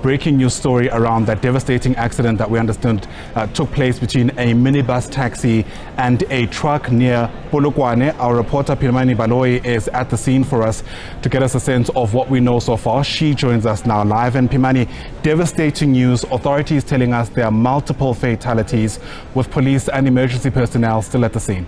breaking news story around that devastating accident that we understand took place between a minibus taxi and a truck near Polokwane. Our reporter Phimani Baloyi is at the scene for us to get us a sense of what we know so far. She joins us now live. And Phimani, devastating news. Authorities telling us there are multiple fatalities with police and emergency personnel still at the scene.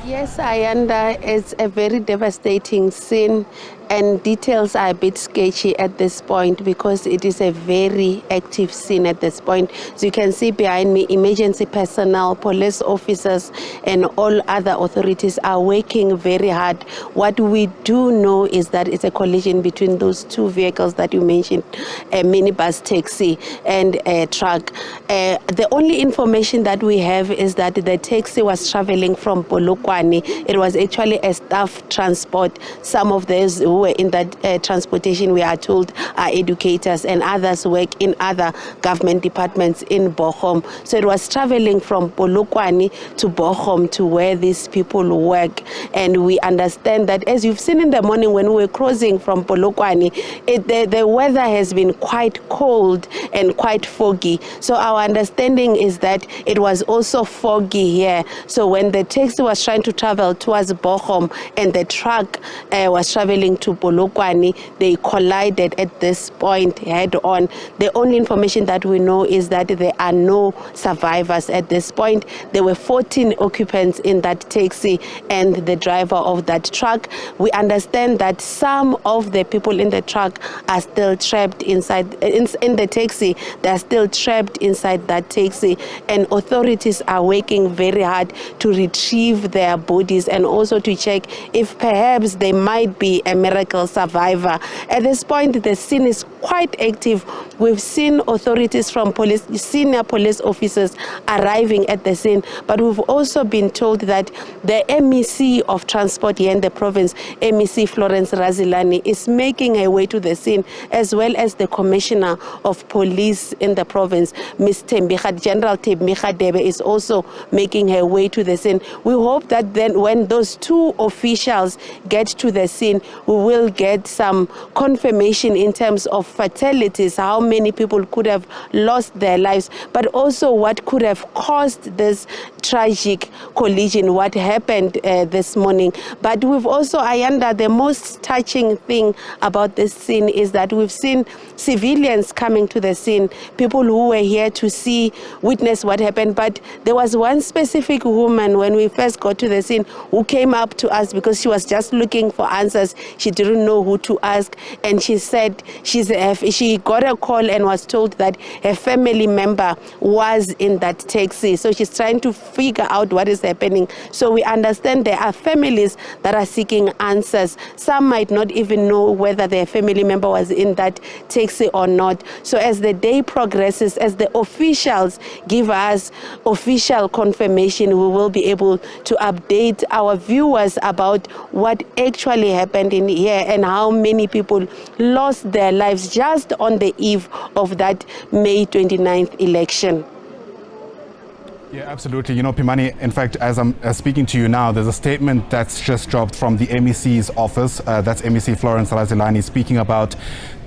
Yes, Ayanda, it's a very devastating scene, and details are a bit sketchy at this point because it is a very active scene at this point. So you can see behind me, emergency personnel, police officers, and all other authorities are working very hard. What we do know is that it's a collision between those two vehicles that you mentioned, a minibus taxi and a truck. The only information that we have is that the taxi was traveling from Polokwane. It was actually a staff transport. Some of those who were in that transportation, we are told, are educators, and others work in other government departments in Bochum. So it was traveling from Polokwane to Bochum, to where these people work. And we understand that, as you've seen in the morning when we were crossing from Polokwane, the weather has been quite cold and quite foggy. So our understanding is that it was also foggy here. So when the taxi was trying to travel towards Bochum and the truck was traveling to Polokwane, they collided at this point head on. The only information that we know is that there are no survivors at this point. There were 14 occupants in that taxi and the driver of that truck. We understand that some of the people in the truck are still trapped inside in the taxi. They are still trapped inside that taxi, and authorities are working very hard to retrieve their bodies and also to check if perhaps they might be a miracle survivor. At this point, the scene is quite active. We've seen authorities from police, senior police officers arriving at the scene, but we've also been told that the MEC of transport here in the province, MEC Florence Razilani, is making her way to the scene, as well as the commissioner of police in the province, Ms. General Thembeka Debe, is also making her way to the scene. We hope that then when those two officials get to the scene, we will get some confirmation in terms of fatalities, how many people could have lost their lives, but also what could have caused this tragic collision, what happened this morning. But we've also, Ayanda, the most touching thing about this scene is that we've seen civilians coming to the scene, people who were here to see, witness what happened. But there was one specific woman when we first got to the scene who came up to us because she was just looking for answers. She didn't know who to ask, and she said she got a call and was told that her family member was in that taxi. So she's trying to figure out what is happening. So we understand there are families that are seeking answers. Some might not even know whether their family member was in that taxi or not. So as the day progresses, as the officials give us official confirmation, we will be able to update our viewers about what actually happened in here and how many people lost their lives just on the eve of that May 29th election. Yeah, absolutely. You know, Phimani, in fact, as I'm speaking to you now, there's a statement that's just dropped from the MEC's office. That's MEC Florence Razilani, speaking about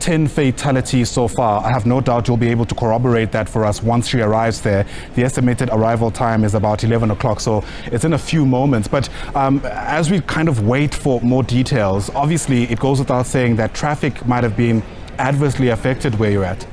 10 fatalities so far. I have no doubt you'll be able to corroborate that for us once she arrives there. The estimated arrival time is about 11 o'clock, so it's in a few moments. But as we kind of wait for more details, obviously it goes without saying that traffic might have been adversely affected where you're at.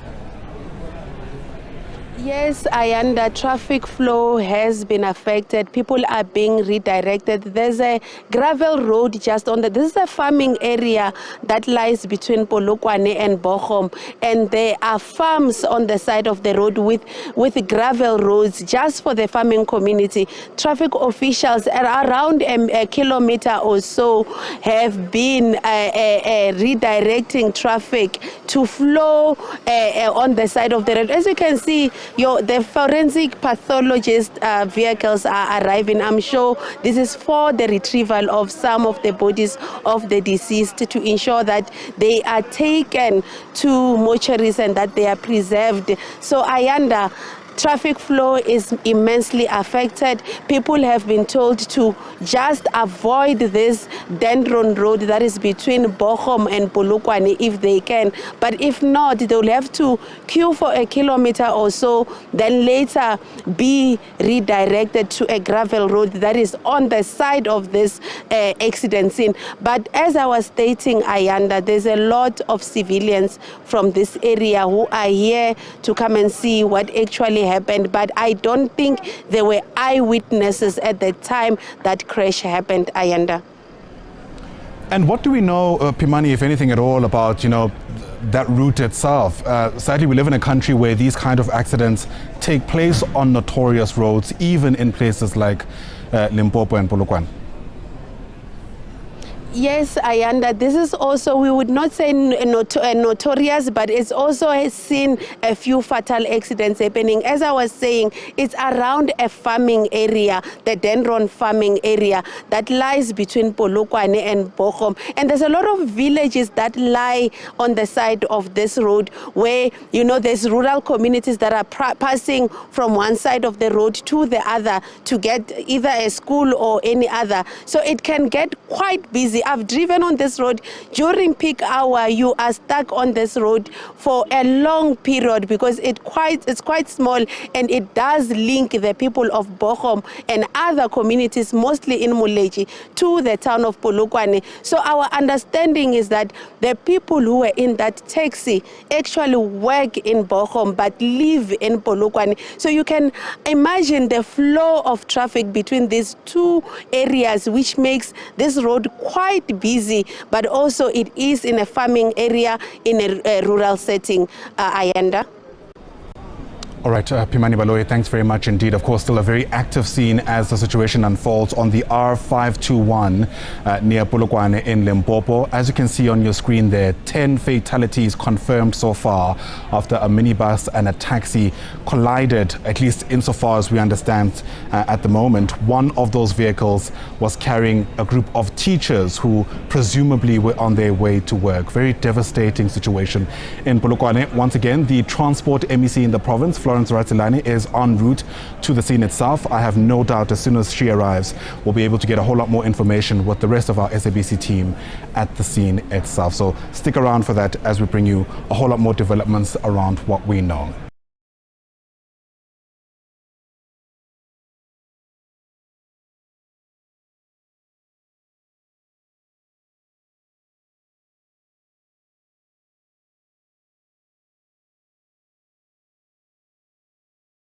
Yes, Ayanda, traffic flow has been affected. People are being redirected. There's a gravel road just on this is a farming area that lies between Polokwane and Bochum, and there are farms on the side of the road with gravel roads just for the farming community. Traffic officials around a kilometer or so have been redirecting traffic to flow on the side of the road. As you can see, the forensic pathologist vehicles are arriving. I'm sure this is for the retrieval of some of the bodies of the deceased to ensure that they are taken to mortuaries and that they are preserved. So Ayanda, traffic flow is immensely affected. People have been told to just avoid this Dendron road that is between Bochum and Polokwane if they can. But if not, they'll have to queue for a kilometer or so, then later be redirected to a gravel road that is on the side of this accident scene. But as I was stating, Ayanda, there's a lot of civilians from this area who are here to come and see what actually happened. But I don't think there were eyewitnesses at the time that crash happened, Ayanda. And what do we know, Pimani, if anything at all, about, that route itself? Sadly, we live in a country where these kind of accidents take place on notorious roads, even in places like Limpopo and Polokwane. Yes, Ayanda, this is also, we would not say notorious, but it's also has seen a few fatal accidents happening. As I was saying, it's around a farming area, the Dendron farming area that lies between Polokwane and Bochum. And there's a lot of villages that lie on the side of this road where, there's rural communities that are passing from one side of the road to the other to get either a school or any other. So it can get quite busy. I've driven on this road during peak hour. You are stuck on this road for a long period because it's quite small, and it does link the people of Bochum and other communities, mostly in Muleji, to the town of Polokwane. So our understanding is that the people who were in that taxi actually work in Bochum but live in Polokwane. So you can imagine the flow of traffic between these two areas, which makes this road quite busy, but also it is in a farming area in a rural setting, Ayanda. All right, Pimani Baloyi, thanks very much indeed. Of course, still a very active scene as the situation unfolds on the R521 near Polokwane in Limpopo. As you can see on your screen there, 10 fatalities confirmed so far after a minibus and a taxi collided, at least insofar as we understand at the moment. One of those vehicles was carrying a group of teachers who presumably were on their way to work. Very devastating situation in Polokwane. Once again, the transport MEC in the province, Florence Ratsilani, is en route to the scene itself. I have no doubt as soon as she arrives, we'll be able to get a whole lot more information with the rest of our SABC team at the scene itself. So stick around for that as we bring you a whole lot more developments around what we know.